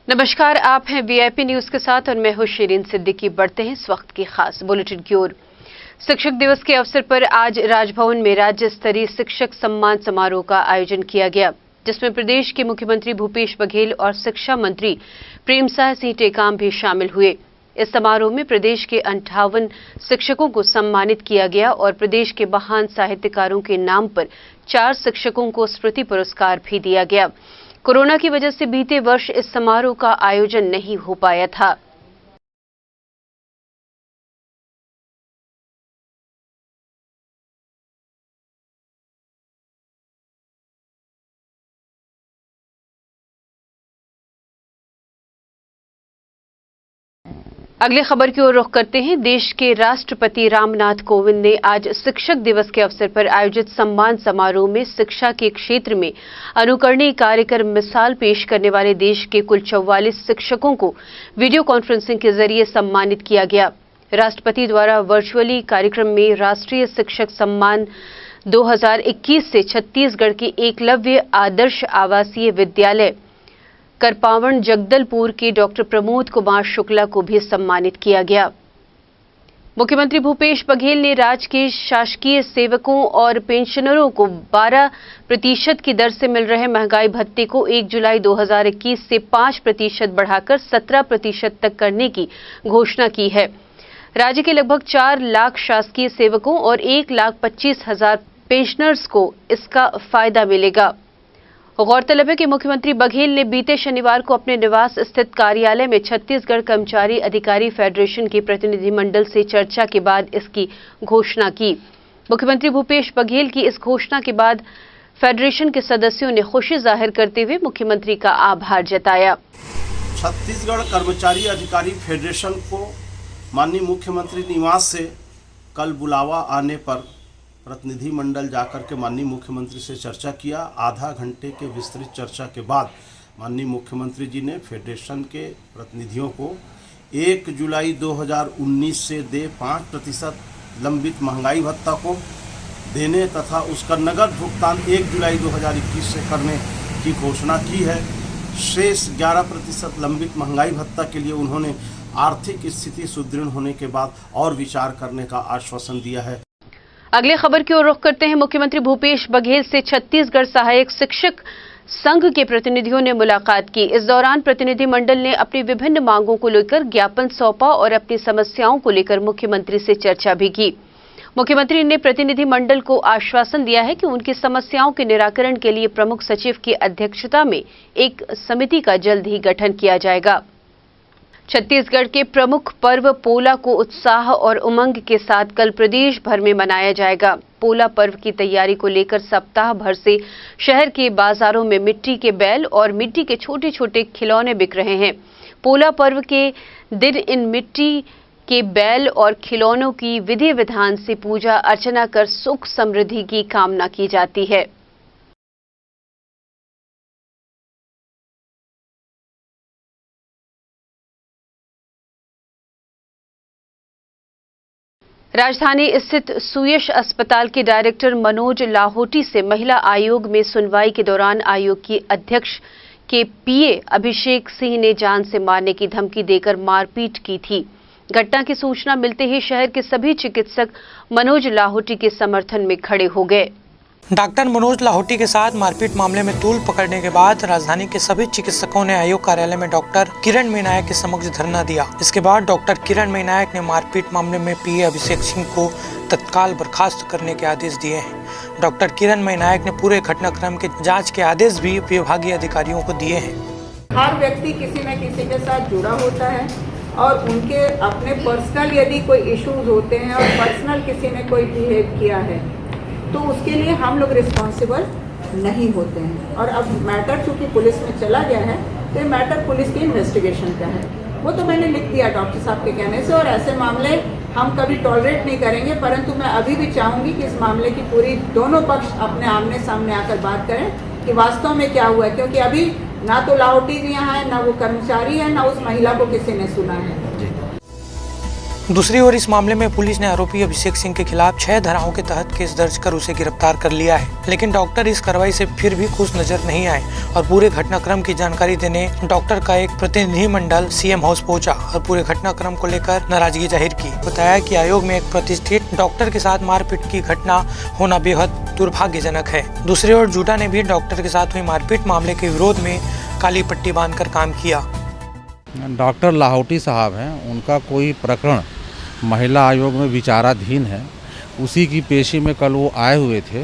नमस्कार, आप हैं वीआईपी न्यूज के साथ और मैं हूं शिरीन सिद्दीकी। बढ़ते हैं इस वक्त की खास बुलेटिन की ओर। शिक्षक दिवस के अवसर पर आज राजभवन में राज्य स्तरीय शिक्षक सम्मान समारोह का आयोजन किया गया, जिसमें प्रदेश के मुख्यमंत्री भूपेश बघेल और शिक्षा मंत्री प्रेमसाय सिंह टेकाम भी शामिल हुए। इस समारोह में प्रदेश के 58 शिक्षकों को सम्मानित किया गया और प्रदेश के महान साहित्यकारों के नाम पर 4 शिक्षकों को स्मृति पुरस्कार भी दिया गया। कोरोना की वजह से बीते वर्ष इस समारोह का आयोजन नहीं हो पाया था। अगली खबर की ओर रुख करते हैं। देश के राष्ट्रपति रामनाथ कोविंद ने आज शिक्षक दिवस के अवसर पर आयोजित सम्मान समारोह में शिक्षा के क्षेत्र में अनुकरणीय कार्य कर मिसाल पेश करने वाले देश के कुल 44 शिक्षकों को वीडियो कॉन्फ्रेंसिंग के जरिए सम्मानित किया गया। राष्ट्रपति द्वारा वर्चुअली कार्यक्रम में राष्ट्रीय शिक्षक सम्मान 2021 से छत्तीसगढ़ के एकलव्य आदर्श आवासीय विद्यालय करपावण जगदलपुर के डॉक्टर प्रमोद कुमार शुक्ला को भी सम्मानित किया गया। मुख्यमंत्री भूपेश बघेल ने राज्य के शासकीय सेवकों और पेंशनरों को 12% की दर से मिल रहे महंगाई भत्ते को 1 जुलाई 2021 से 5% बढ़ाकर 17% तक करने की घोषणा की है। राज्य के लगभग 4 लाख शासकीय सेवकों और 1,25,000 पेंशनर्स को इसका फायदा मिलेगा। गौरतलब है कि मुख्यमंत्री बघेल ने बीते शनिवार को अपने निवास स्थित कार्यालय में छत्तीसगढ़ कर्मचारी अधिकारी फेडरेशन के प्रतिनिधिमंडल से चर्चा के बाद इसकी घोषणा की। मुख्यमंत्री भूपेश बघेल की इस घोषणा के बाद फेडरेशन के सदस्यों ने खुशी जाहिर करते हुए मुख्यमंत्री का आभार जताया। छत्तीसगढ़ कर्मचारी अधिकारी फेडरेशन को माननीय मुख्यमंत्री निवास से कल बुलावा आने पर प्रतिनिधिमंडल जाकर के माननीय मुख्यमंत्री से चर्चा किया। आधा घंटे के विस्तृत चर्चा के बाद माननीय मुख्यमंत्री जी ने फेडरेशन के प्रतिनिधियों को 1 जुलाई 2019 से दे 5% लंबित महंगाई भत्ता को देने तथा उसका नगद भुगतान 1 जुलाई 2021 से करने की घोषणा की है। शेष 11% लंबित महंगाई भत्ता के लिए उन्होंने आर्थिक स्थिति सुदृढ़ होने के बाद और विचार करने का आश्वासन दिया है। अगली खबर की ओर रुख करते हैं। मुख्यमंत्री भूपेश बघेल से छत्तीसगढ़ सहायक शिक्षक संघ के प्रतिनिधियों ने मुलाकात की। इस दौरान प्रतिनिधिमंडल ने अपनी विभिन्न मांगों को लेकर ज्ञापन सौंपा और अपनी समस्याओं को लेकर मुख्यमंत्री से चर्चा भी की। मुख्यमंत्री ने प्रतिनिधिमंडल को आश्वासन दिया है कि उनकी समस्याओं के निराकरण के लिए प्रमुख सचिव की अध्यक्षता में एक समिति का जल्द ही गठन किया जाएगा। छत्तीसगढ़ के प्रमुख पर्व पोला को उत्साह और उमंग के साथ कल प्रदेश भर में मनाया जाएगा। पोला पर्व की तैयारी को लेकर सप्ताह भर से शहर के बाजारों में मिट्टी के बैल और मिट्टी के छोटे छोटे खिलौने बिक रहे हैं। पोला पर्व के दिन इन मिट्टी के बैल और खिलौनों की विधि विधान से पूजा अर्चना कर सुख समृद्धि की कामना की जाती है। राजधानी स्थित सुयश अस्पताल के डायरेक्टर मनोज लाहोटी से महिला आयोग में सुनवाई के दौरान आयोग की अध्यक्ष के पीए अभिषेक सिंह ने जान से मारने की धमकी देकर मारपीट की थी। घटना की सूचना मिलते ही शहर के सभी चिकित्सक मनोज लाहोटी के समर्थन में खड़े हो गए। डॉक्टर मनोज लाहोटी के साथ मारपीट मामले में तूल पकड़ने के बाद राजधानी के सभी चिकित्सकों ने आयोग कार्यालय में डॉक्टर किरण मीनायक के समक्ष धरना दिया। इसके बाद डॉक्टर किरण मीनायक ने मारपीट मामले में पीए अभिषेक सिंह को तत्काल बर्खास्त करने के आदेश दिए हैं। डॉक्टर किरण मीनायक ने पूरे घटनाक्रम के जाँच के आदेश भी विभागीय अधिकारियों को दिए हैं। हर व्यक्ति किसी न किसी के साथ जुड़ा होता है और उनके अपने पर्सनल यदि कोई इश्यूज होते हैं और पर्सनल किसी ने कोई बिहेव किया है तो उसके लिए हम लोग रिस्पॉन्सिबल नहीं होते हैं। और अब मैटर चूँकि पुलिस में चला गया है तो ये मैटर पुलिस की इन्वेस्टिगेशन का है। वो तो मैंने लिख दिया डॉक्टर साहब के कहने से, और ऐसे मामले हम कभी टॉलरेट नहीं करेंगे। परंतु मैं अभी भी चाहूँगी कि इस मामले की पूरी दोनों पक्ष अपने आमने सामने आकर बात करें कि वास्तव में क्या हुआ है, क्योंकि अभी ना तो लाहौटी जी यहाँ है, ना वो कर्मचारी है, ना उस महिला को किसी ने सुना है। दूसरी ओर इस मामले में पुलिस ने आरोपी अभिषेक सिंह के खिलाफ 6 धाराओं के तहत केस दर्ज कर उसे गिरफ्तार कर लिया है। लेकिन डॉक्टर इस कार्रवाई से फिर भी खुश नजर नहीं आए और पूरे घटनाक्रम की जानकारी देने डॉक्टर का एक प्रतिनिधिमंडल सीएम हाउस पहुंचा और पूरे घटनाक्रम को लेकर नाराजगी जाहिर की। बताया कि आयोग में एक प्रतिष्ठित डॉक्टर के साथ मारपीट की घटना होना बेहद दुर्भाग्यजनक है। दूसरी ओर जूडा ने भी डॉक्टर के साथ हुई मारपीट मामले के विरोध में काली पट्टी बांधकर काम किया। डॉक्टर लाहौटी साहब हैं, उनका कोई प्रकरण महिला आयोग में विचाराधीन है। उसी की पेशी में कल वो आए हुए थे,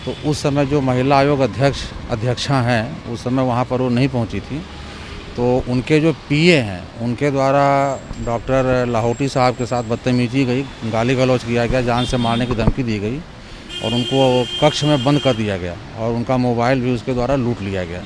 तो उस समय जो महिला आयोग अध्यक्षा हैं उस समय वहाँ पर वो नहीं पहुँची थी। तो उनके जो पीए हैं उनके द्वारा डॉक्टर लाहौटी साहब के साथ बदतमीजी गई, गाली गलौज किया गया, जान से मारने की धमकी दी गई और उनको कक्ष में बंद कर दिया गया और उनका मोबाइल भी उसके द्वारा लूट लिया गया।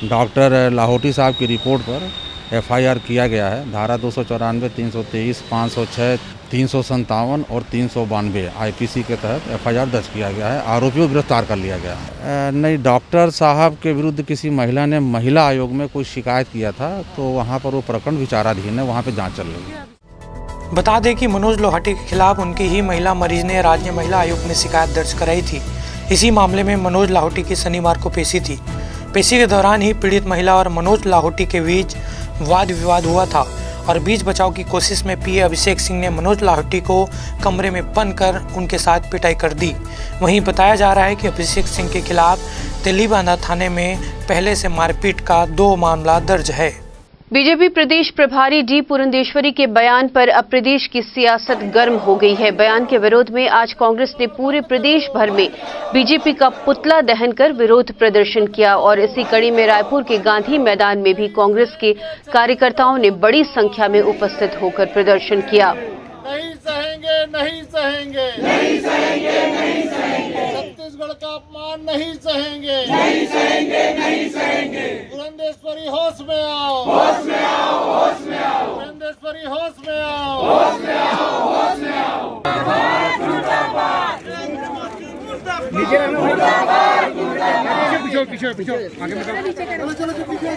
डॉक्टर लाहौटी साहब की रिपोर्ट पर एफआईआर किया गया है। धारा 294, 323, 506, 357 और 392 आईपीसी के तहत एफआईआर दर्ज किया गया है। आरोपियों को गिरफ्तार कर लिया गया है। नहीं, डॉक्टर साहब के विरुद्ध किसी महिला ने महिला आयोग में कोई शिकायत किया था, तो वहाँ पर वो प्रकरण विचाराधीन है, वहाँ पर जाँच चल रही है। बता दें कि मनोज लोहाटी के खिलाफ उनकी ही महिला मरीज ने राज्य महिला आयोग में शिकायत दर्ज कराई थी। इसी मामले में मनोज लाहौटी की शनिवार को पेशी थी। पेशी के दौरान ही पीड़ित महिला और मनोज लाहौटी के बीच वाद विवाद हुआ था और बीच बचाव की कोशिश में पीए अभिषेक सिंह ने मनोज लाहौटी को कमरे में बंद कर उनके साथ पिटाई कर दी। वहीं बताया जा रहा है कि अभिषेक सिंह के खिलाफ तेलीबांधा थाने में पहले से मारपीट का 2 मामला दर्ज है। बीजेपी प्रदेश प्रभारी डी पुरंदेश्वरी के बयान पर अब प्रदेश की सियासत गर्म हो गई है। बयान के विरोध में आज कांग्रेस ने पूरे प्रदेश भर में बीजेपी का पुतला दहन कर विरोध प्रदर्शन किया और इसी कड़ी में रायपुर के गांधी मैदान में भी कांग्रेस के कार्यकर्ताओं ने बड़ी संख्या में उपस्थित होकर प्रदर्शन किया। नहीं सहेंगे, नहीं सहेंगे, नहीं सहेंगे, नहीं सहेंगे, छत्तीसगढ़ का अपमान नहीं सहेंगे, नहीं सहेंगे, नहीं सहेंगे। पुरंदेश्वरी होश में आओ, होश में आओ, होश में आओ, पुरंदेश्वरी होश में आओ, होश में आओ, होश में आओ। पीछे पीछे आगे चलो चलो पीछे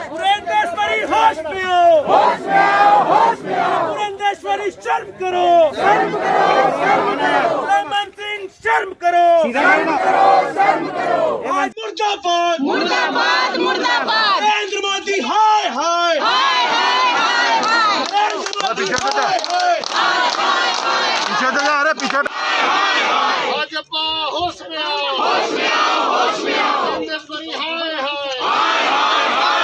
पुरंदेश्वरी होश में आओ, होश में आओ, होश में आओ। पुरंदेश्वरी शर्म करो, शर्म करो, शर्म करो। मनमोहन सिंह शर्म करो, शर्म करो, शर्म करो। मुर्दाबाद, मुर्दाबाद, मुर्दाबाद। नरेंद्र मोदी हाय हाय, हाय हाय, हाय हाय। पीछे पीछे भाजपा होश में आओ, होश में आओ, होश में आओ। पुरंदेश्वरी हाय हाय, हाय हाय।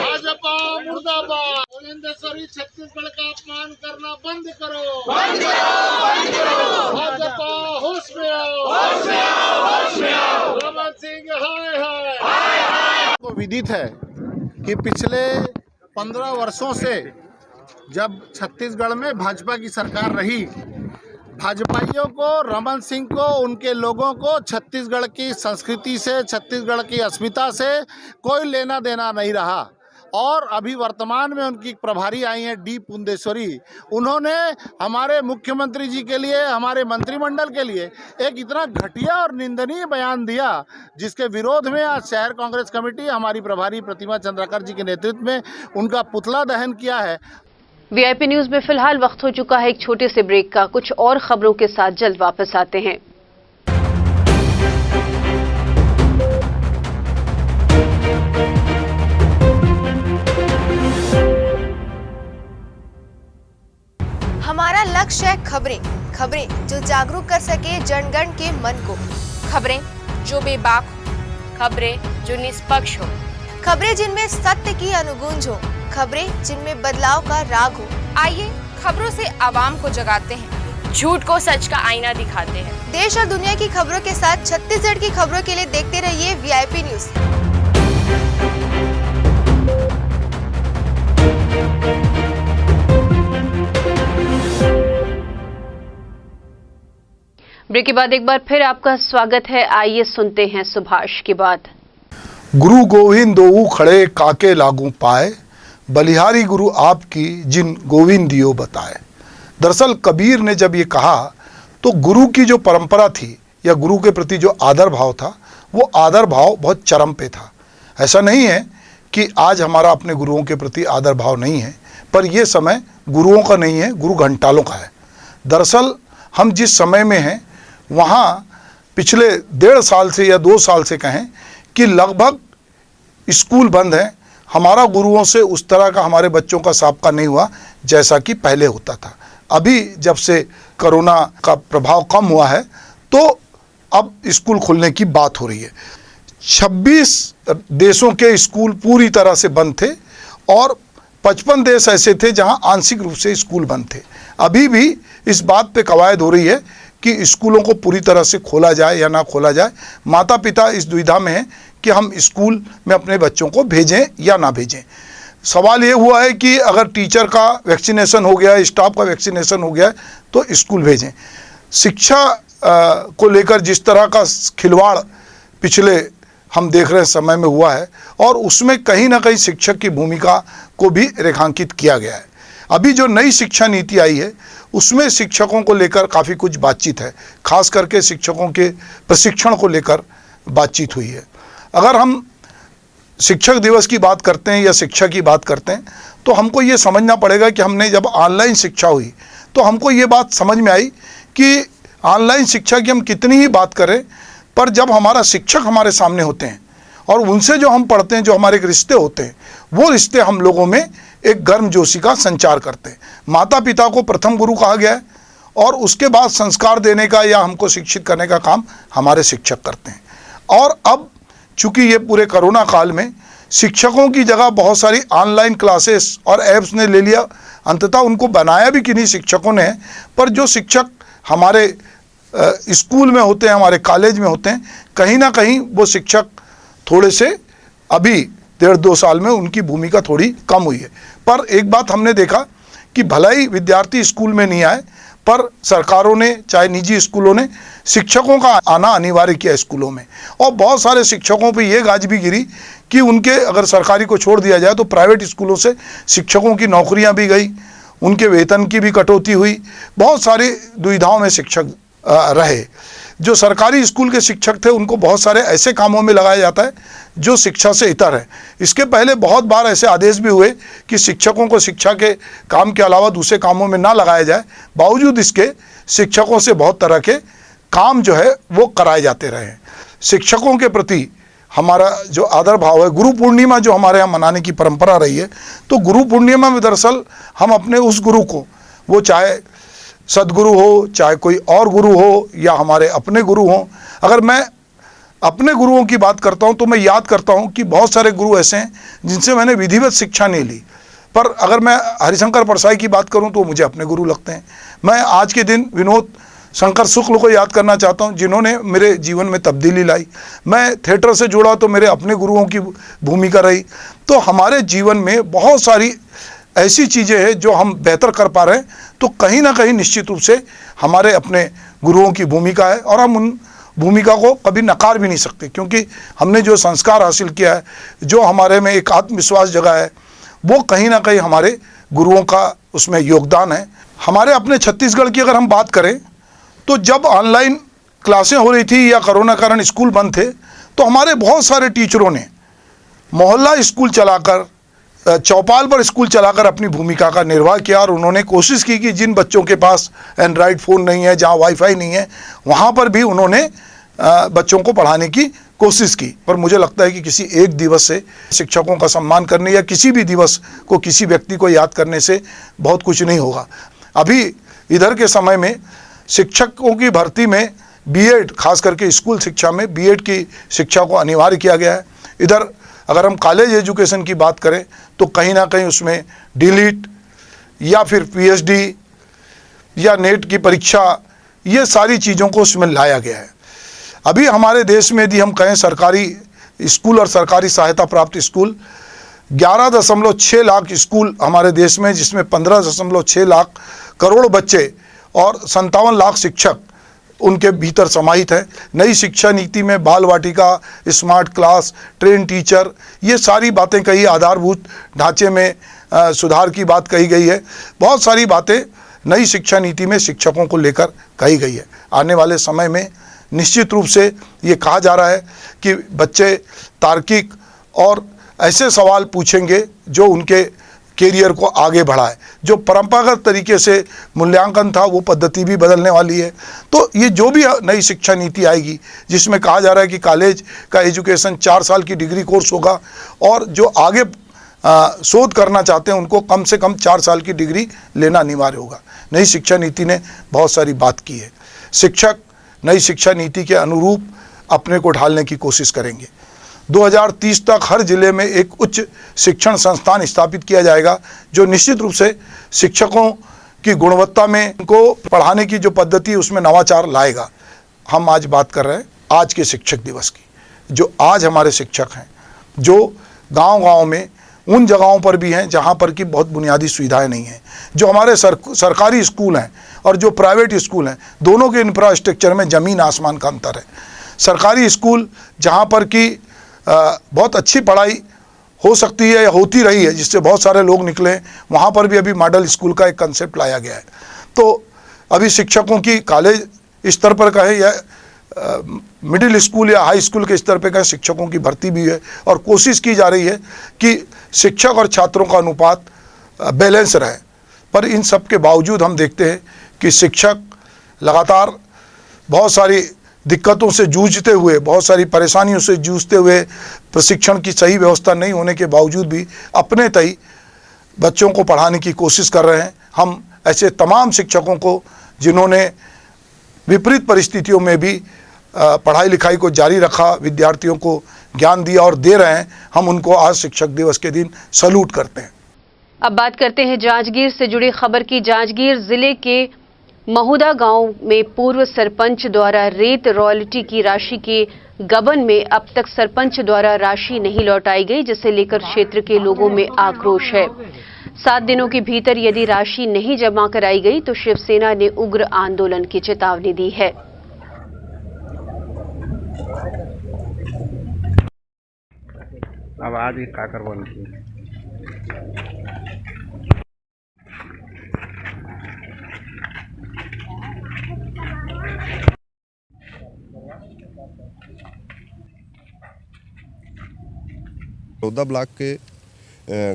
भाजपा मुर्दाबाद। पुरंदेश्वरी छत्तीसगढ़ का अपमान करना बंद करो, बंद करो, बंद करो। भाजपा होश में आओ, होश में आओ, होश में आओ। मनमोहन सिंह हाय हाय, हाय हाय। तो विदित है कि पिछले 15 वर्षों से जब छत्तीसगढ़ में भाजपा की सरकार रही, भाजपाइयों को, रमन सिंह को, उनके लोगों को छत्तीसगढ़ की संस्कृति से, छत्तीसगढ़ की अस्मिता से कोई लेना देना नहीं रहा। और अभी वर्तमान में उनकी प्रभारी आई हैं डी पुरंदेश्वरी। उन्होंने हमारे मुख्यमंत्री जी के लिए, हमारे मंत्रिमंडल के लिए एक इतना घटिया और निंदनीय बयान दिया, जिसके विरोध में आज शहर कांग्रेस कमेटी हमारी प्रभारी प्रतिमा चंद्राकर जी के नेतृत्व में उनका पुतला दहन किया है। वीआईपी न्यूज में फिलहाल वक्त हो चुका है एक छोटे से ब्रेक का। कुछ और खबरों के साथ जल्द वापस आते हैं। हमारा लक्ष्य है खबरें, खबरें जो जागरूक कर सके जनगण के मन को, खबरें जो बेबाक हो, खबरें जो निष्पक्ष हो, खबरें जिनमें सत्य की अनुगूंज हो, खबरें जिनमें बदलाव का राग हो। आइए खबरों से आवाम को जगाते हैं, झूठ को सच का आईना दिखाते हैं। देश और दुनिया की खबरों के साथ छत्तीसगढ़ की खबरों के लिए देखते रहिए वीआईपी न्यूज। ब्रेक के बाद एक बार फिर आपका स्वागत है। आइए सुनते हैं सुभाष की बात। गुरु गोविंद दोऊ खड़े काके लागू पाए, बलिहारी गुरु आपकी जिन गोविंद दियो बताए। दरअसल कबीर ने जब ये कहा तो गुरु की जो परंपरा थी या गुरु के प्रति जो आदर भाव था, वो आदर भाव बहुत चरम पे था। ऐसा नहीं है कि आज हमारा अपने गुरुओं के प्रति आदर भाव नहीं है, पर ये समय गुरुओं का नहीं है, गुरु घंटालों का है। दरअसल हम जिस समय में हैं वहाँ पिछले 1.5 साल से या 2 साल से कहें कि लगभग स्कूल बंद हैं। हमारा गुरुओं से उस तरह का हमारे बच्चों का साबका नहीं हुआ जैसा कि पहले होता था। अभी जब से कोरोना का प्रभाव कम हुआ है तो अब स्कूल खुलने की बात हो रही है। 26 देशों के स्कूल पूरी तरह से बंद थे और 55 देश ऐसे थे जहां आंशिक रूप से स्कूल बंद थे। अभी भी इस बात पे कवायद हो रही है कि स्कूलों को पूरी तरह से खोला जाए या ना खोला जाए। माता पिता इस दुविधा में हैं कि हम स्कूल में अपने बच्चों को भेजें या ना भेजें। सवाल ये हुआ है कि अगर टीचर का वैक्सीनेशन हो गया, स्टाफ का वैक्सीनेशन हो गया तो स्कूल भेजें। शिक्षा को लेकर जिस तरह का खिलवाड़ पिछले हम देख रहे समय में हुआ है और उसमें कहीं ना कहीं शिक्षक की भूमिका को भी रेखांकित किया गया है। अभी जो नई शिक्षा नीति आई है उसमें शिक्षकों को लेकर काफ़ी कुछ बातचीत है, खास करके शिक्षकों के प्रशिक्षण को लेकर बातचीत हुई है। अगर हम शिक्षक दिवस की बात करते हैं या शिक्षा की बात करते हैं तो हमको ये समझना पड़ेगा कि हमने जब ऑनलाइन शिक्षा हुई तो हमको ये बात समझ में आई कि ऑनलाइन शिक्षा की हम कितनी ही बात करें, पर जब हमारा शिक्षक हमारे सामने होते हैं और उनसे जो हम पढ़ते हैं, जो हमारे रिश्ते होते हैं, वो रिश्ते हम लोगों में एक गर्मजोशी का संचार करते हैं। माता पिता को प्रथम गुरु कहा गया है और उसके बाद संस्कार देने का या हमको शिक्षित करने का काम हमारे शिक्षक करते हैं। और अब चूँकि ये पूरे कोरोना काल में शिक्षकों की जगह बहुत सारी ऑनलाइन क्लासेस और ऐप्स ने ले लिया। अंततः उनको बनाया भी किन्हीं शिक्षकों ने, पर जो शिक्षक हमारे स्कूल में होते हैं, हमारे कॉलेज में होते हैं, कहीं ना कहीं वो शिक्षक थोड़े से अभी 1.5-2 साल में उनकी भूमिका थोड़ी कम हुई है। पर एक बात हमने देखा कि भला ही विद्यार्थी स्कूल में नहीं आए, पर सरकारों ने चाहे निजी स्कूलों ने शिक्षकों का आना अनिवार्य किया स्कूलों में। और बहुत सारे शिक्षकों पे ये गाज भी गिरी कि उनके अगर सरकारी को छोड़ दिया जाए तो प्राइवेट स्कूलों से शिक्षकों की नौकरियां भी गई, उनके वेतन की भी कटौती हुई, बहुत सारी दुविधाओं में शिक्षक रहे। जो सरकारी स्कूल के शिक्षक थे उनको बहुत सारे ऐसे कामों में लगाया जाता है जो शिक्षा से इतर है। इसके पहले बहुत बार ऐसे आदेश भी हुए कि शिक्षकों को शिक्षा के काम के अलावा दूसरे कामों में ना लगाया जाए, बावजूद इसके शिक्षकों से बहुत तरह के काम जो है वो कराए जाते रहे हैं। शिक्षकों के प्रति हमारा जो आदर भाव है, गुरु पूर्णिमा जो हमारे यहाँ मनाने की परंपरा रही है, तो गुरु पूर्णिमा में दरअसल हम अपने उस गुरु को, वो चाहे सदगुरु हो, चाहे कोई और गुरु हो या हमारे अपने गुरु हों, अगर मैं अपने गुरुओं की बात करता हूं तो मैं याद करता हूं कि बहुत सारे गुरु ऐसे हैं जिनसे मैंने विधिवत शिक्षा नहीं ली। पर अगर मैं हरिशंकर परसाई की बात करूं तो मुझे अपने गुरु लगते हैं। मैं आज के दिन विनोद शंकर शुक्ल को याद करना चाहता हूं जिन्होंने मेरे जीवन में तब्दीली लाई। मैं थिएटर से जुड़ा तो मेरे अपने गुरुओं की भूमिका रही। तो हमारे जीवन में बहुत सारी ऐसी चीज़ें हैं जो हम बेहतर कर पा रहे हैं, तो कहीं ना कहीं निश्चित रूप से हमारे अपने गुरुओं की भूमिका है और हम उन भूमिका को कभी नकार भी नहीं सकते, क्योंकि हमने जो संस्कार हासिल किया है, जो हमारे में एक आत्मविश्वास जगा है, वो कहीं ना कहीं हमारे गुरुओं का उसमें योगदान है। हमारे अपने छत्तीसगढ़ की अगर हम बात करें तो जब ऑनलाइन क्लासें हो रही थी या कोरोना कारण स्कूल बंद थे, तो हमारे बहुत सारे टीचरों ने मोहल्ला स्कूल चलाकर, चौपाल पर स्कूल चलाकर अपनी भूमिका का निर्वाह किया और उन्होंने कोशिश की कि जिन बच्चों के पास एंड्रॉयड फ़ोन नहीं है, जहाँ वाईफाई नहीं है, वहाँ पर भी उन्होंने बच्चों को पढ़ाने की कोशिश की। पर मुझे लगता है कि किसी एक दिवस से शिक्षकों का सम्मान करने या किसी भी दिवस को किसी व्यक्ति को याद करने से बहुत कुछ नहीं होगा। अभी इधर के समय में शिक्षकों की भर्ती में बीएड, खास करके स्कूल शिक्षा में बीएड की शिक्षा को अनिवार्य किया गया है। इधर अगर हम कॉलेज एजुकेशन की बात करें तो कहीं ना कहीं उसमें डीलिट या फिर पीएचडी या नेट की परीक्षा, ये सारी चीज़ों को उसमें लाया गया है। अभी हमारे देश में यदि हम कहें सरकारी स्कूल और सरकारी सहायता प्राप्त स्कूल 11.6 लाख स्कूल हमारे देश में, जिसमें 15.6 लाख करोड़ बच्चे और 57 लाख शिक्षक उनके भीतर समाहित है। नई शिक्षा नीति में बाल वाटिका, स्मार्ट क्लास, ट्रेन टीचर, ये सारी बातें कही, आधारभूत ढांचे में सुधार की बात कही गई है। बहुत सारी बातें नई शिक्षा नीति में शिक्षकों को लेकर कही गई है। आने वाले समय में निश्चित रूप से ये कहा जा रहा है कि बच्चे तार्किक और ऐसे सवाल पूछेंगे जो उनके कैरियर को आगे बढ़ाए। जो परंपरागत तरीके से मूल्यांकन था वो पद्धति भी बदलने वाली है। तो ये जो भी नई शिक्षा नीति आएगी जिसमें कहा जा रहा है कि कॉलेज का एजुकेशन 4 साल की डिग्री कोर्स होगा और जो आगे शोध करना चाहते हैं उनको कम से कम 4 साल की डिग्री लेना अनिवार्य होगा। नई शिक्षा नीति ने बहुत सारी बात की है। शिक्षक नई शिक्षा नीति के अनुरूप अपने को ढालने की कोशिश करेंगे। 2030 तक हर जिले में एक उच्च शिक्षण संस्थान स्थापित किया जाएगा जो निश्चित रूप से शिक्षकों की गुणवत्ता में उनको पढ़ाने की जो पद्धति है उसमें नवाचार लाएगा। हम आज बात कर रहे हैं आज के शिक्षक दिवस की। जो आज हमारे शिक्षक हैं जो गांव-गांव में उन जगहों पर भी हैं जहां पर कि बहुत बुनियादी सुविधाएं नहीं हैं, जो हमारे सरकारी स्कूल हैं और जो प्राइवेट स्कूल हैं, दोनों के इंफ्रास्ट्रक्चर में ज़मीन आसमान का अंतर है। सरकारी स्कूल जहां पर कि बहुत अच्छी पढ़ाई हो सकती है या होती रही है जिससे बहुत सारे लोग निकले हैं, वहाँ पर भी अभी मॉडल स्कूल का एक कंसेप्ट लाया गया है। तो अभी शिक्षकों की कॉलेज स्तर पर कहे या मिडिल स्कूल या हाई स्कूल के स्तर पर कहे शिक्षकों की भर्ती भी है और कोशिश की जा रही है कि शिक्षक और छात्रों का अनुपात बैलेंस रहे। पर इन सब के बावजूद हम देखते हैं कि शिक्षक लगातार बहुत सारी दिक्कतों से जूझते हुए, बहुत सारी परेशानियों से जूझते हुए, प्रशिक्षण की सही व्यवस्था नहीं होने के बावजूद भी अपने तय बच्चों को पढ़ाने की कोशिश कर रहे हैं। हम ऐसे तमाम शिक्षकों को जिन्होंने विपरीत परिस्थितियों में भी पढ़ाई लिखाई को जारी रखा, विद्यार्थियों को ज्ञान दिया और दे रहे हैं, हम उनको आज शिक्षक दिवस के दिन सैल्यूट करते हैं। अब बात करते हैं जांजगीर से जुड़ी खबर की। जांजगीर जिले के महुदा गांव में पूर्व सरपंच द्वारा रेत रॉयल्टी की राशि के गबन में अब तक सरपंच द्वारा राशि नहीं लौटाई गई, जिसे लेकर क्षेत्र के लोगों में आक्रोश है। 7 दिनों के भीतर यदि राशि नहीं जमा कराई गई तो शिवसेना ने उग्र आंदोलन की चेतावनी दी है। अब आज ही काकर बन की बड़ौदा ब्लॉक के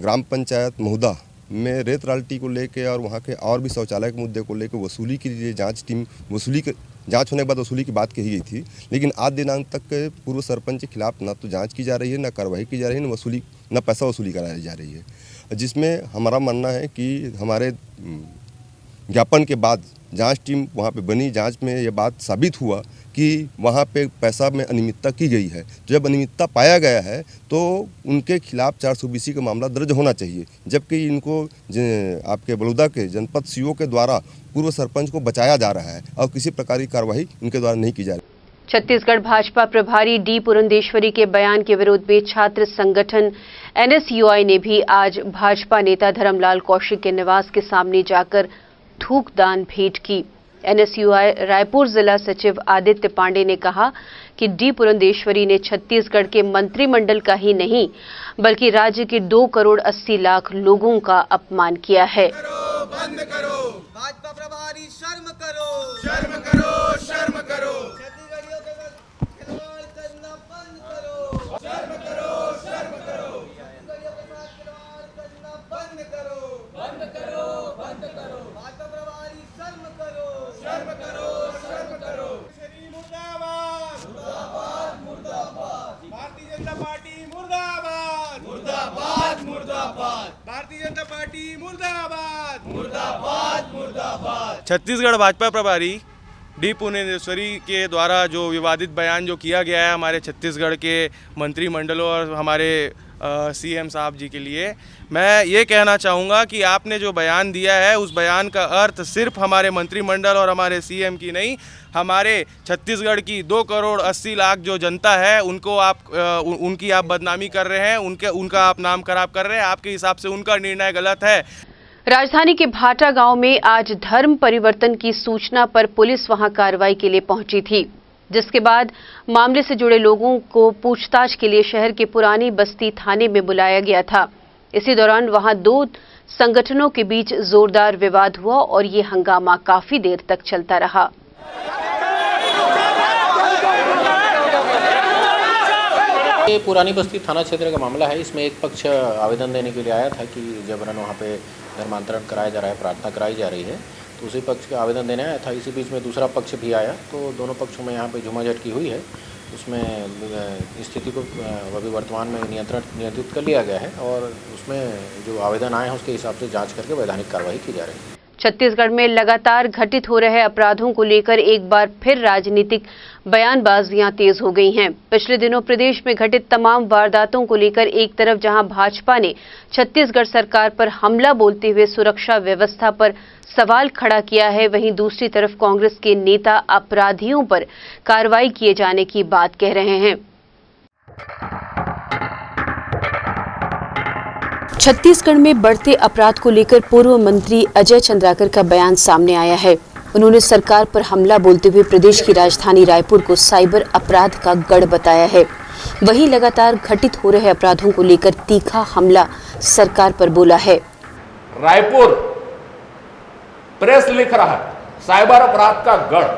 ग्राम पंचायत महुदा में रेत रॉयल्टी को लेकर और वहाँ के और भी शौचालय के मुद्दे को लेकर वसूली की लिए जांच टीम जांच होने के बाद वसूली की बात कही गई थी, लेकिन आज दिनांक तक पूर्व सरपंच के खिलाफ न तो जांच की जा रही है, न कार्रवाई की जा रही है, न पैसा वसूली कराई जा रही है। जिसमें हमारा मानना है कि हमारे ज्ञापन के बाद जांच टीम वहाँ पे बनी, जांच में ये बात साबित हुआ कि वहाँ पे पैसा में अनियमितता की गई है। जब अनियमितता पाया गया है तो उनके खिलाफ 420 का मामला दर्ज होना चाहिए, जबकि इनको आपके बड़ौदा के जनपद सीओ के द्वारा पूर्व सरपंच को बचाया जा रहा है और किसी प्रकार की कार्रवाई इनके द्वारा नहीं की जा रही। छत्तीसगढ़ भाजपा प्रभारी डी पुरंदेश्वरी के बयान के विरोध में छात्र संगठन NSUI ने भी आज भाजपा नेता धर्मलाल कौशिक के निवास के सामने जाकर थूकदान भेंट की। NSUI रायपुर जिला सचिव आदित्य पांडे ने कहा कि डी पुरंदेश्वरी ने छत्तीसगढ़ के मंत्रिमंडल का ही नहीं बल्कि राज्य के 2 करोड़ 80 लाख लोगों का अपमान किया है। बंद करो भाजपा प्रभारी, शर्म करो, शर्म करो, शर्म करो, छत्तीसगढ़ियों के साथ खिलवाड़ करना बंद करो, शर्म करो, शर्म करो, छत्तीसगढ़ियों के साथ खिलवाड़ करना बंद करो, बंद करो, बंद करो, भाजपा प्रभारी शर्म करो, शर्म करो, शर्म करो। श्री मुर्दाबाद, मुर्दाबाद, मुर्दाबाद, भारतीय जनता पार्टी मुर्दाबाद, मुर्दाबाद, मुर्दाबाद, भारतीय जनता पार्टी मुर्दाबाद, मुर्दाबाद, मुर्दाबाद। छत्तीसगढ़ भाजपा प्रभारी डी पुरंदेश्वरी के द्वारा जो विवादित बयान जो किया गया है हमारे छत्तीसगढ़ के मंत्रिमंडलों और हमारे CM साहब जी के लिए, मैं ये कहना चाहूँगा कि आपने जो बयान दिया है उस बयान का अर्थ सिर्फ हमारे मंत्रिमंडल और हमारे CM की नहीं, हमारे छत्तीसगढ़ की 2 करोड़ 80 लाख जो जनता है उनको उनकी आप बदनामी कर रहे हैं, उनका आप नाम खराब कर रहे हैं। आपके हिसाब से उनका निर्णय गलत है। राजधानी के भाटा गांव में आज धर्म परिवर्तन की सूचना पर पुलिस वहां कार्रवाई के लिए पहुंची थी, जिसके बाद मामले से जुड़े लोगों को पूछताछ के लिए शहर के पुरानी बस्ती थाने में बुलाया गया था। इसी दौरान वहां 2 संगठनों के बीच जोरदार विवाद हुआ और ये हंगामा काफी देर तक चलता रहा। ये पुरानी बस्ती थाना क्षेत्र का मामला है। इसमें एक पक्ष आवेदन देने के लिए आया था कि जबरन वहाँ पे धर्मांतरण कराया जा रहा है, प्रार्थना कराई जा रही है, तो उसी पक्ष का आवेदन देने आया था। इसी बीच में दूसरा पक्ष भी आया, तो दोनों पक्षों में यहाँ पे झुमाझटकी हुई है। उसमें स्थिति को अभी वर्तमान में नियंत्रित कर लिया गया है और उसमें जो आवेदन आए हैं उसके हिसाब से जांच करके वैधानिक कार्रवाई की जा रही है। छत्तीसगढ़ में लगातार घटित हो रहे अपराधों को लेकर एक बार फिर राजनीतिक बयानबाजियां तेज हो गई हैं। पिछले दिनों प्रदेश में घटित तमाम वारदातों को लेकर एक तरफ जहां भाजपा ने छत्तीसगढ़ सरकार पर हमला बोलते हुए सुरक्षा व्यवस्था पर सवाल खड़ा किया है, वहीं दूसरी तरफ कांग्रेस के नेता अपराधियों पर कार्रवाई किए जाने की बात कह रहे हैं। छत्तीसगढ़ में बढ़ते अपराध को लेकर पूर्व मंत्री अजय चंद्राकर का बयान सामने आया है। उन्होंने सरकार पर हमला बोलते हुए प्रदेश की राजधानी रायपुर को साइबर अपराध का गढ़ बताया है। वहीं लगातार घटित हो रहे अपराधों को लेकर तीखा हमला सरकार पर बोला है। रायपुर प्रेस लिख रहा है साइबर अपराध का गढ़।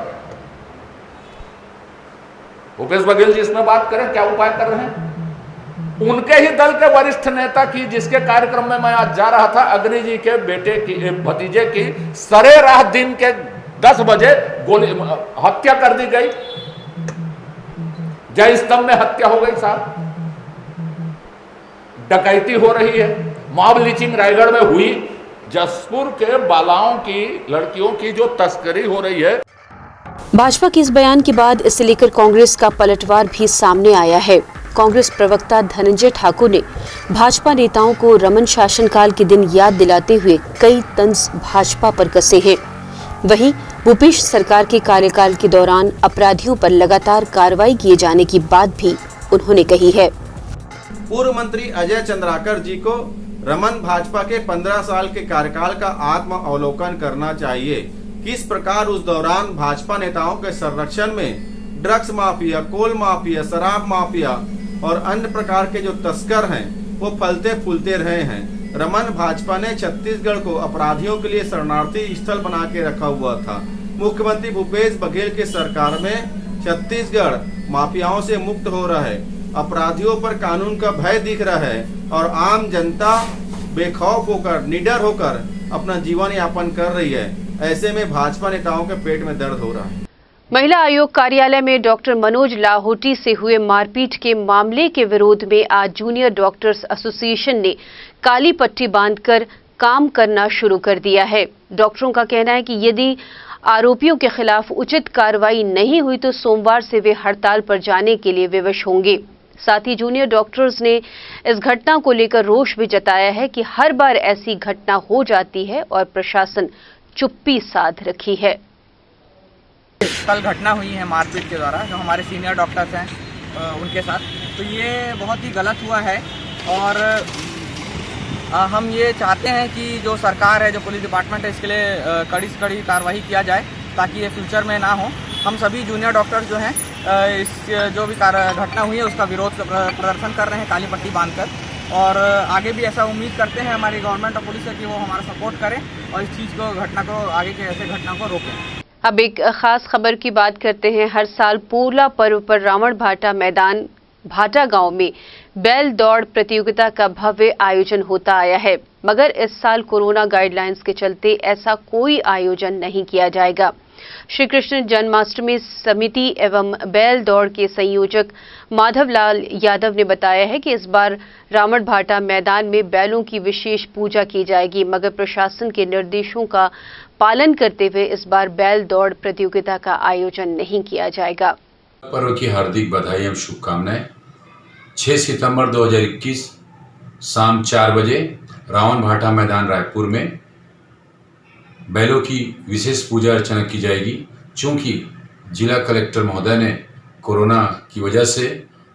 भूपेश बघेल जी इसमें बात करें, क्या उपाय कर रहे हैं? उनके ही दल के वरिष्ठ नेता की, जिसके कार्यक्रम में मैं आज जा रहा था, अग्नि जी के बेटे की, भतीजे की सरेराह दिन के 10 बजे गोली हत्या कर दी गई। जय स्तंभ में हत्या हो गई साहब। डकैती हो रही है, मॉब लिंचिंग रायगढ़ में हुई, जसपुर के बालाओं की, लड़कियों की जो तस्करी हो रही है। भाजपा के इस बयान के बाद इसे लेकर कांग्रेस का पलटवार भी सामने आया है। कांग्रेस प्रवक्ता धनंजय ठाकुर ने भाजपा नेताओं को रमन शासनकाल के दिन याद दिलाते हुए कई तंज भाजपा पर कसे हैं। वहीं भूपेश सरकार के कार्यकाल के दौरान अपराधियों पर लगातार कार्रवाई किए जाने की बात भी उन्होंने कही है। पूर्व मंत्री अजय चंद्राकर जी को रमन भाजपा के 15 साल के कार्यकाल का आत्म अवलोकन करना चाहिए। किस प्रकार उस दौरान भाजपा नेताओं के संरक्षण में ड्रग्स माफिया, कोल माफिया, शराब माफिया और अन्य प्रकार के जो तस्कर हैं वो फलते फूलते रहे हैं। रमन भाजपा ने छत्तीसगढ़ को अपराधियों के लिए शरणार्थी स्थल बना के रखा हुआ था। मुख्यमंत्री भूपेश बघेल के सरकार में छत्तीसगढ़ माफियाओं से मुक्त हो रहा है, अपराधियों पर कानून का भय दिख रहा है और आम जनता बेखौफ होकर, निडर होकर अपना जीवन यापन कर रही है। ऐसे में भाजपा नेताओं के पेट में दर्द हो रहा है। महिला आयोग कार्यालय में डॉक्टर मनोज लाहोटी से हुए मारपीट के मामले के विरोध में आज जूनियर डॉक्टर्स एसोसिएशन ने काली पट्टी बांधकर काम करना शुरू कर दिया है। डॉक्टरों का कहना है कि यदि आरोपियों के खिलाफ उचित कार्रवाई नहीं हुई तो सोमवार से वे हड़ताल पर जाने के लिए विवश होंगे। साथ ही जूनियर डॉक्टर्स ने इस घटना को लेकर रोष भी जताया है कि हर बार ऐसी घटना हो जाती है और प्रशासन चुप्पी साध रखी है। कल घटना हुई है मारपीट के द्वारा, जो हमारे सीनियर डॉक्टर्स हैं उनके साथ, तो ये बहुत ही गलत हुआ है और हम ये चाहते हैं कि जो सरकार है, जो पुलिस डिपार्टमेंट है, इसके लिए कड़ी से कड़ी कार्रवाई किया जाए ताकि ये फ्यूचर में ना हो। हम सभी जूनियर डॉक्टर्स जो हैं इस जो भी घटना हुई है उसका विरोध प्रदर्शन कर रहे हैं काली पट्टी बांधकर, और आगे भी ऐसा उम्मीद करते हैं हमारी गवर्नमेंट और पुलिस से कि वो हमारा सपोर्ट करें और इस चीज़ को, घटना को, आगे के ऐसे घटना को रोकें। अब एक खास खबर की बात करते हैं। हर साल पोला पर्व पर रावण भाटा मैदान भाटा गांव में बैल दौड़ प्रतियोगिता का भव्य आयोजन होता आया है, मगर इस साल कोरोना गाइडलाइंस के चलते ऐसा कोई आयोजन नहीं किया जाएगा। श्री कृष्ण जन्माष्टमी समिति एवं बैल दौड़ के संयोजक माधवलाल यादव ने बताया है कि इस बार रावण भाटा मैदान में बैलों की विशेष पूजा की जाएगी, मगर प्रशासन के निर्देशों का पालन करते हुए इस बार बैल दौड़ प्रतियोगिता का आयोजन नहीं किया जाएगा। पर्व की हार्दिक बधाई एवं शुभकामनाएं। 6 सितंबर 2021 शाम 4 बजे रावण भाटा मैदान रायपुर में बैलों की विशेष पूजा अर्चना की जाएगी। चूंकि जिला कलेक्टर महोदय ने कोरोना की वजह से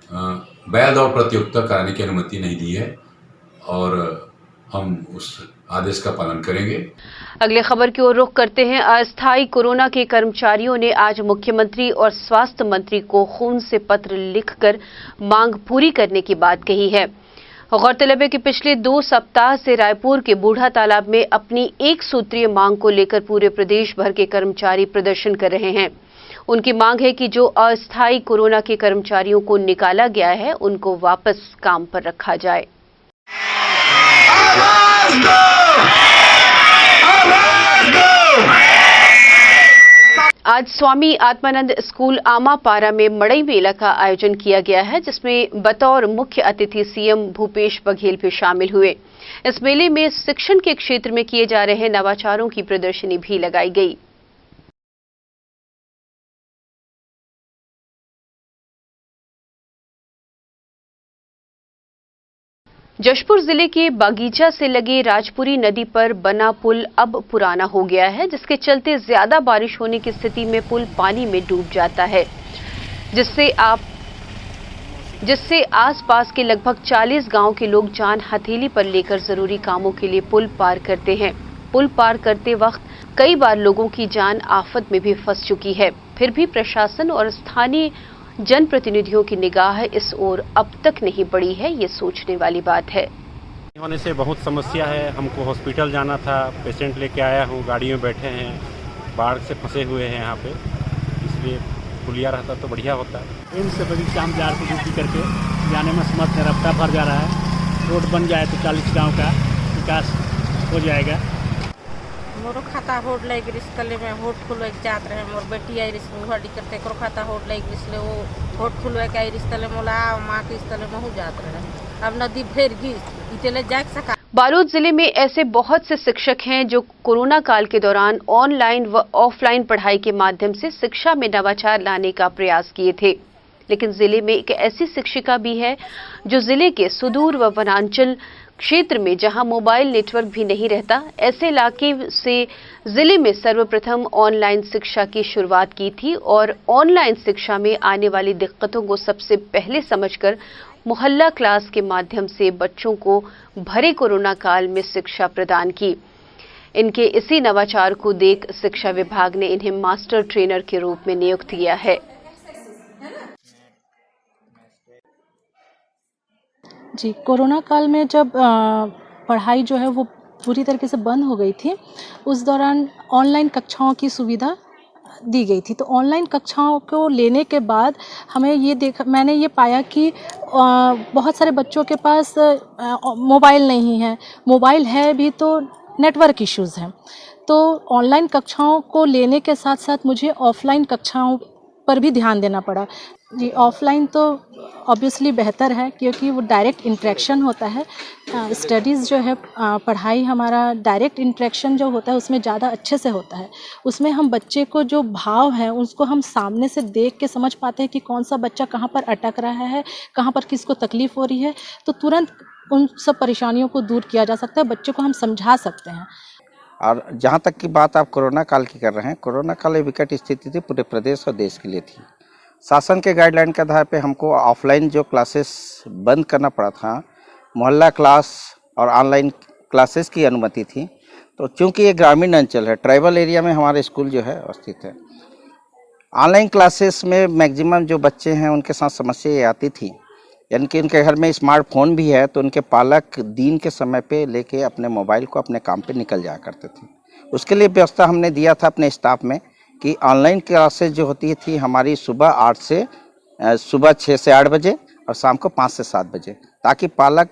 बैल दौड़ प्रतियोगिता कराने की अनुमति नहीं दी है और हम उस आदेश का पालन करेंगे। अगले खबर की ओर रुख करते हैं। अस्थायी कोरोना के कर्मचारियों ने आज मुख्यमंत्री और स्वास्थ्य मंत्री को खून से पत्र लिखकर मांग पूरी करने की बात कही है। गौरतलब है कि पिछले 2 सप्ताह से रायपुर के बूढ़ा तालाब में अपनी एक सूत्रीय मांग को लेकर पूरे प्रदेश भर के कर्मचारी प्रदर्शन कर रहे हैं। उनकी मांग है कि जो अस्थायी कोरोना के कर्मचारियों को निकाला गया है उनको वापस काम पर रखा जाए। आज स्वामी आत्मानंद स्कूल आमापारा में मड़ई मेला का आयोजन किया गया है, जिसमें बतौर मुख्य अतिथि सीएम भूपेश बघेल भी शामिल हुए। इस मेले में शिक्षण के क्षेत्र में किए जा रहे नवाचारों की प्रदर्शनी भी लगाई गई। जशपुर जिले के बागीचा से लगे राजपुरी नदी पर बना पुल अब पुराना हो गया है, जिसके चलते ज्यादा बारिश होने की स्थिति में पुल पानी में डूब जाता है, जिससे आसपास के लगभग 40 गांव के लोग जान हथेली पर लेकर जरूरी कामों के लिए पुल पार करते हैं। पुल पार करते वक्त कई बार लोगों की जान आफत में भी फंस चुकी है। फिर भी प्रशासन और स्थानीय जनप्रतिनिधियों की निगाह इस ओर अब तक नहीं पड़ी है, ये सोचने वाली बात है। होने से बहुत समस्या है। हमको हॉस्पिटल जाना था, पेशेंट लेके आया हूँ, गाड़ियों में बैठे हैं, बाढ़ से फंसे हुए हैं यहाँ पे, इसलिए पुलिया रहता तो बढ़िया होता है। इनसे बगीचा हम जा रहे ड्यूटी करके जाने में समर्थ है, रफ्ता भर जा रहा है। रोड बन जाए तो 40 गाँव का विकास हो जाएगा। मोरो खाता होट लाइक रिस्कले में होट खुलवे जात रहे। मोर बेटी आई रिस मुहडी करते करो खाता होट लाइक रिसले वो होट खुलवे के आई रिस्तले मोला मां के रिस्तले में हो जात रहे। अब नदी भर गई इतने जा सका। बालोद जिले में ऐसे बहुत से शिक्षक हैं जो कोरोना काल के दौरान ऑनलाइन व ऑफलाइन पढ़ाई के माध्यम से शिक्षा में नवाचार लाने का प्रयास किए थे, लेकिन जिले में एक ऐसी शिक्षिका भी है जो जिले के सुदूर व वनांचल क्षेत्र में जहां मोबाइल नेटवर्क भी नहीं रहता, ऐसे इलाके से जिले में सर्वप्रथम ऑनलाइन शिक्षा की शुरुआत की थी और ऑनलाइन शिक्षा में आने वाली दिक्कतों को सबसे पहले समझकर मोहल्ला क्लास के माध्यम से बच्चों को भरे कोरोना काल में शिक्षा प्रदान की। इनके इसी नवाचार को देख शिक्षा विभाग ने इन्हें मास्टर ट्रेनर के रूप में नियुक्त किया है। जी, कोरोना काल में जब पढ़ाई जो है वो पूरी तरीके से बंद हो गई थी, उस दौरान ऑनलाइन कक्षाओं की सुविधा दी गई थी। तो ऑनलाइन कक्षाओं को लेने के बाद मैंने ये पाया कि बहुत सारे बच्चों के पास मोबाइल नहीं है, मोबाइल है भी तो नेटवर्क इश्यूज़ हैं। तो ऑनलाइन कक्षाओं को लेने के साथ साथ मुझे ऑफलाइन कक्षाओं पर भी ध्यान देना पड़ा। जी, ऑफलाइन तो ऑब्वियसली बेहतर है क्योंकि वो डायरेक्ट इंटरेक्शन होता है। स्टडीज़ जो है, पढ़ाई हमारा डायरेक्ट इंटरेक्शन जो होता है उसमें ज़्यादा अच्छे से होता है। उसमें हम बच्चे को जो भाव हैं उसको हम सामने से देख के समझ पाते हैं कि कौन सा बच्चा कहाँ पर अटक रहा है, कहाँ पर किसको तकलीफ़ हो रही है, तो तुरंत उन सब परेशानियों को दूर किया जा सकता है, बच्चों को हम समझा सकते हैं। और जहाँ तक की बात आप कोरोना काल की कर रहे हैं, कोरोना काल एक विकट स्थिति थी पूरे प्रदेश और देश के लिए थी। शासन के गाइडलाइन के आधार पे हमको ऑफलाइन जो क्लासेस बंद करना पड़ा था, मोहल्ला क्लास और ऑनलाइन क्लासेस की अनुमति थी। तो चूंकि ये ग्रामीण अंचल है, ट्राइबल एरिया में हमारे स्कूल जो है स्थित है, ऑनलाइन क्लासेस में मैक्सिमम जो बच्चे हैं उनके साथ समस्या ये आती थी, यानी कि उनके घर में स्मार्टफोन भी है तो उनके पालक दिन के समय पे लेके अपने मोबाइल को अपने काम पे निकल जाया करते थे। उसके लिए व्यवस्था हमने दिया था अपने स्टाफ में कि ऑनलाइन क्लासेस जो होती थी हमारी सुबह 6 से 8 बजे और शाम को 5 से 7 बजे, ताकि पालक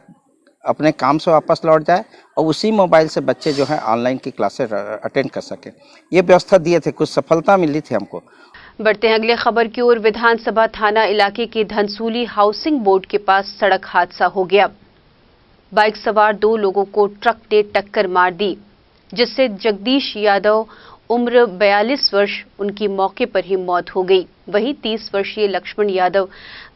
अपने काम से वापस लौट जाए और उसी मोबाइल से बच्चे जो है ऑनलाइन की क्लासेस अटेंड कर सके। ये व्यवस्था दिए थे, कुछ सफलता मिली थी हमको। बढ़ते हैं अगले खबर की ओर। विधानसभा थाना इलाके के धनसूली हाउसिंग बोर्ड के पास सड़क हादसा हो गया। बाइक सवार 2 लोगों को ट्रक ने टक्कर मार दी, जिससे जगदीश यादव उम्र 42 वर्ष उनकी मौके पर ही मौत हो गई। वहीं 30 वर्षीय लक्ष्मण यादव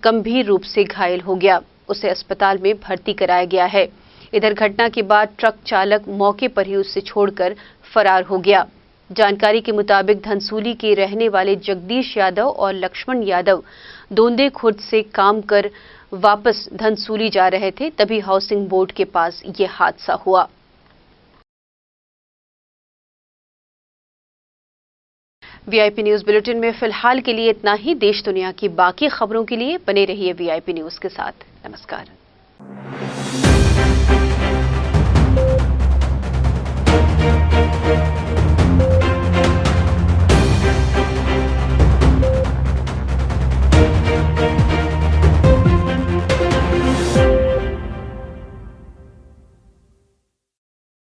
गंभीर रूप से घायल हो गया, उसे अस्पताल में भर्ती कराया गया है। इधर घटना के बाद ट्रक चालक मौके पर ही उसे छोड़कर फरार हो गया। जानकारी के मुताबिक धनसूली के रहने वाले जगदीश यादव और लक्ष्मण यादव दोंदे खुर्द से काम कर वापस धनसूली जा रहे थे, तभी हाउसिंग बोर्ड के पास ये हादसा हुआ। वीआईपी न्यूज बुलेटिन में फिलहाल के लिए इतना ही। देश दुनिया की बाकी खबरों के लिए बने रहिए वीआईपी न्यूज के साथ। नमस्कार।